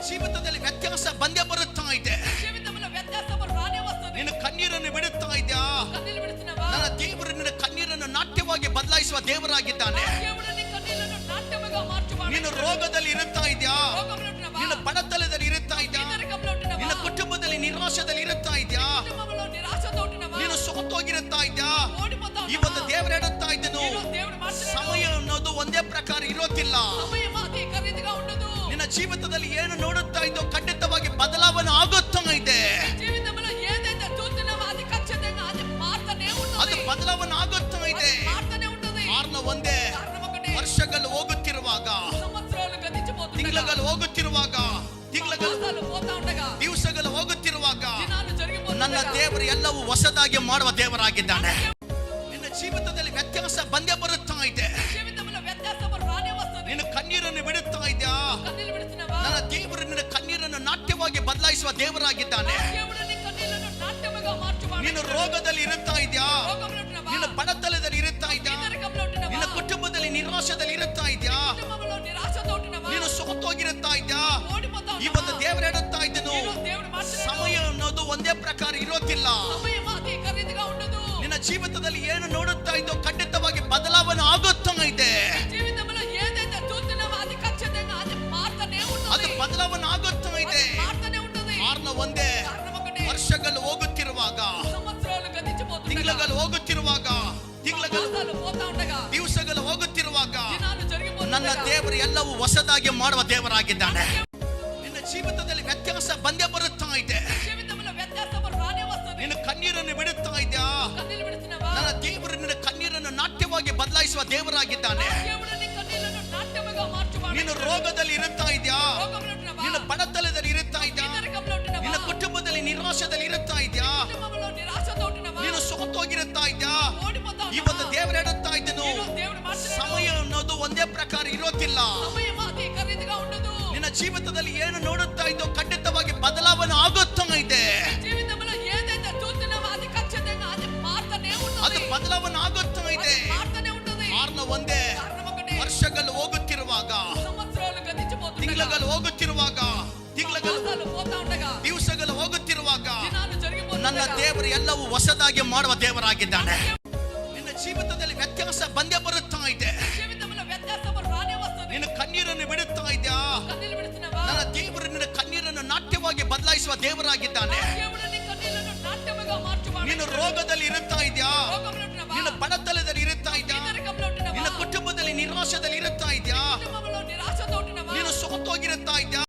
ಜೀವಿತದಲ್ಲಿ ವ್ಯತ್ಯಾಸ ಬಂದೇ ಬರುತ್ತಾ ಇದೆ. జీవితంలో వ్యత్యాసము రానే వస్తుంది. ನಿನ್ನ ಕಣ್ಣೀರನ್ನು ಬಿಡುತ್ತಾ ಇದೆಯಾ? కన్నీళ్లు విడుస్తున్నావా? ನನ್ನ ದೇವರು ನಿನ್ನ ಕಣ್ಣೀರನ್ನು ನಾಟ್ಯವಾಗಿ ಬದಲಾಯಿಸುವ ದೇವರಾಗಿದ್ದಾನೆ. దేవుడు నీ కన్నీళ్లను నాట్యముగా మార్చువాడు. ನೀನು ರೋಗದಲ್ಲಿ ಇರುತ್ತಾ ಇದೆಯಾ? రోగంలో ఉంటున్నావా? ನಿನ್ನ ಬಡತನದಲ್ಲಿ ಇರುತ್ತಾ ಇದೆಯಾ? పేదరికంలో ఉంటున్నావా? ನಿನ್ನ ಕುಟುಂಬದಲ್ಲಿ ನಿರಾಶದಲ್ಲಿ ಇರುತ್ತಾ ಇದೆಯಾ? కుటుంబంలో నిరాశతో ఉంటున్నావా? ನೀನು ಸೋತೋಗಿರುತ್ತಾ ಇದೆಯಾ? ఓడిపోతా ಈ ఉన్నావా? ಒಂದು ದೇವರು ಹೇಳುತ್ತಾ ಇದ್ದನು, ఈరోజు దేవుడు మాట్లాడాడు. ಸಮಯ ಅನ್ನೋದು ಒಂದೇ ಪ್ರಕಾರ ಇರೋದಿಲ್ಲ. సమయం అదే ఖరీదుగా ఉండదు. ನಿನ್ನ ಜೀವಿತದಲ್ಲಿ ಏನು ನೋಡುತ್ತಾ ಇದ್ದೋ ಖಂಡಿತವಾಗಿ ಬದಲಾವಣೆ ಆಗುತ್ತಾ ಇದೆ. జీవితంలో ఏదైతే చూస్తున్నావో అది ఖచ్చితంగా అది మారుతూనే ಅದು ఉంటుంది. ಬದಲಾವಣೆ ಆಗುತ್ತಾ ಇದೆ. మారుతూనే ఉంటుంది. ಕಾರಣ ಒಂದೇ, కారణం ఒకటే. ವರ್ಷಗಳು ಹೋಗುತ್ತಿರುವಾಗ, సంవత్సరాలు గతించిపోతుండగా, ತಿಂಗಳುಗಳು ಹೋಗುತ್ತಿರುವಾಗ, ತಿಂಗಳುಗಳು మాసాలు పోతా ఉండగా, ದಿವಸಗಳು ಹೋಗುತ್ತಿರುವಾಗ దినాలు ನನ್ನ జరిగిపోతుండగా ದೇವರು ಎಲ್ಲವೂ ಹೊಸದಾಗಿ ಮಾಡುವ ದೇವರಾಗಿದ್ದಾನೆ. ನಿನ್ನ ಜೀವಿತದಲ್ಲಿ ವ್ಯತ್ಯಾಸ ಬಂದೇ ಬರುತ್ತಾ ಇದೆ. జీవితంలో వ్యత్యాసము రానే వస్తుంది. ನಿನ್ನ ಕಣ್ಣೀರನ್ನು ಬಿಡುತ್ತಾ ಇದೆಯಾ? కన్నీళ్లు విడుస్తున్నావా? ನನ್ನ ದೇವರು ನಿನ್ನ ಕಣ್ಣೀರನ್ನು ನಾಟ್ಯವಾಗಿ ಬದಲಾಯಿಸುವ ದೇವರಾಗಿದ್ದಾನೆ. దేవుడు నీ కన్నీళ్లను నాట్యముగా మార్చువాడు. ನೀನು ರೋಗದಲ್ಲಿ ಇರುತ್ತಾ ಇದೆಯಾ? రోగంలో ఉంటున్నావా? ನಿನ್ನ ಬಡತನದಲ್ಲಿ ಇರುತ್ತಾ ಇದೆಯಾ? పేదరికంలో ఉంటున్నావా? ನಿನ್ನ ಕುಟುಂಬದಲ್ಲಿ ನಿರಾಶದಲ್ಲಿ ಇರುತ್ತಾ ಇದೆಯಾ? కుటుంబంలో నిరాశతో ఉంటున్నావా? ನೀನು ಸೋತೋಗಿರುತ್ತಾ ಇದೆಯಾ? ఓడిపోతా ಈ ఉన్నావా? ಒಂದು ದೇವರು ಹೇಳುತ್ತಾ ಇದ್ದನು, ఈరోజు దేవుడు మాట్లాడాడు. ಸಮಯ ಅನ್ನೋದು ಒಂದೇ ಪ್ರಕಾರ ಇರೋದಿಲ್ಲ. సమయం అదే ఖరీదుగా ఉండదు. ನಿನ್ನ ಜೀವಿತದಲ್ಲಿ ಏನು ನೋಡುತ್ತಾ ಇದ್ದೋ ಖಂಡಿತವಾಗಿ ಬದಲಾವಣೆ ಆಗುತ್ತಾ ಇದೆ. జీవితంలో ఏదైతే చూస్తున్నావో అది ఖచ్చితంగా అది మారుతూనే ಅದು ఉంటుంది. ಬದಲಾವಣೆ ಆಗುತ್ತಾ ಇದೆ. అది మారుతూనే ఉంటుంది. ಕಾರಣ ಒಂದೇ, కారణం ఒకటే. ವರ್ಷಗಳು ಹೋಗುತ್ತಿರುವಾಗ, సంవత్సరాలు గతించిపోతుండగా, ತಿಂಗಳುಗಳು ಹೋಗುತ್ತಿರುವಾಗ, ತಿಂಗಳುಗಳು మాసాలు పోతా ఉండగా, ದಿವಸಗಳು ಹೋಗುತ್ತಿರುವಾಗ దినాలు ನನ್ನ జరిగిపోతుండగా, ದೇವರು ಎಲ್ಲವೂ ಹೊಸದಾಗಿ ಮಾಡುವ ದೇವರಾಗಿದ್ದಾನೆ. ನಿನ್ನ ಜೀವಿತದಲ್ಲಿ ವ್ಯತ್ಯಾಸ ಬಂದೇ ಬರುತ್ತಾ ಇದೆ. జీవితంలో వ్యత్యాసము రానే వస్తుంది. ನಿನ್ನ ಕಣ್ಣೀರನ್ನು ಬಿಡುತ್ತಾ ಇದೆಯಾ? కన్నీళ్లు విడుస్తున్నావా? ನನ್ನ ದೇವರು ನಿನ್ನ ಕಣ್ಣೀರನ್ನು ನಾಟ್ಯವಾಗಿ ಬದಲಾಯಿಸುವ ದೇವರಾಗಿದ್ದಾನೆ. దేవుడు నీ కన్నీళ్లను నాట్యముగా మార్చువాడు. ನೀನು ರೋಗದಲ್ಲಿ ಇರುತ್ತಾ ಇದೆಯಾ? రోగంలో ఉంటున్నావా? ನಿನ್ನ ಬಡತನದಲ್ಲಿ ಇರುತ್ತಾ ಇದೆಯಾ? పేదరికంలో ఉంటున్నావా? ನಿನ್ನ ಕುಟುಂಬದಲ್ಲಿ ನಿರಾಶದಲ್ಲಿ ಇರುತ್ತಾ ಇದೆಯಾ? కుటుంబంలో నిరాశతో ఉంటున్నావా? ನೀನು ಸೋತೋಗಿರುತ್ತಾ ಇದೆಯಾ? ఓడిపోతా ಈ ఉన్నావా? ಒಂದು ದೇವರು ಹೇಳುತ್ತಾ ಇದ್ದನು, ఈరోజు దేవుడు మాట్లాడాడు. ಸಮಯ ಅನ್ನೋದು ಒಂದೇ ಪ್ರಕಾರ ಇರೋದಿಲ್ಲ. సమయం అదే ఖరీదుగా ఉండదు. ನಿನ್ನ ಜೀವಿತದಲ್ಲಿ ಏನು ನೋಡುತ್ತಾ ಇದ್ದೋ ಖಂಡಿತವಾಗಿ ಬದಲಾವಣೆ ಆಗುತ್ತಾ ಇದೆ. జీవితంలో ఏదైతే చూస్తున్నావో అది ఖచ్చితంగా అది మారుతూనే ಅದು ఉంటుంది. ಬದಲಾವಣೆ ಆಗುತ್ತಾ ಇದೆ. అది మారుతూనే ఉంటుంది. ಕಾರಣ ಒಂದೇ, కారణం ఒకటే. ವರ್ಷಗಳು ಹೋಗುತ್ತಿರುವಾಗ, సంవత్సరాలు గతించిపోతుండగా, ತಿಂಗಳುಗಳು ಹೋಗುತ್ತಿರುವಾಗ, ತಿಂಗಳುಗಳು మాసాలు పోతా ఉండగా, ದಿವಸಗಳು ಹೋಗುತ್ತಿರುವಾಗ దినాలు ನನ್ನ జరిగిపోతుండగా, ದೇವರು ಎಲ್ಲವೂ ಹೊಸದಾಗಿ ಮಾಡುವ ದೇವರಾಗಿದ್ದಾನೆ. ನಿನ್ನ ಜೀವಿತದಲ್ಲಿ ವ್ಯತ್ಯಾಸ ಬಂದೇ ಬರುತ್ತಾ ಇದೆ. జీవితంలో వ్యత్యాసము రానే వస్తుంది. ನಿನ್ನ ಕಣ್ಣೀರನ್ನು ಬಿಡುತ್ತಾ ಇದೆಯಾ? కన్నీళ్లు విడుస్తున్నావా? ನನ್ನ ದೇವರು ನಿನ್ನ ಕಣ್ಣೀರನ್ನು ನಾಟ್ಯವಾಗಿ ಬದಲಾಯಿಸುವ ದೇವರಾಗಿದ್ದಾನೆ. దేవుడు నీ కన్నీళ్లను నాట్యముగా మార్చువాడు. ನೀನು ರೋಗದಲ್ಲಿ ಇರುತ್ತಾ ಇದೆಯಾ? రోగంలో ఉంటున్నావా? ನಿನ್ನ ಬಡತನದಲ್ಲಿ ಇರುತ್ತಾ ಇದೆಯಾ? పేదరికంలో ఉంటున్నావా? ನಿನ್ನ ಕುಟುಂಬದಲ್ಲಿ ನಿರಾಶದಲ್ಲಿ ಇರುತ್ತಾ ಇದೆಯಾ? కుటుంబంలో నిరాశతో ఉంటున్నావా? ನೀನು ಸೋತೋಗಿರುತ್ತಾ ಇದೆಯಾ?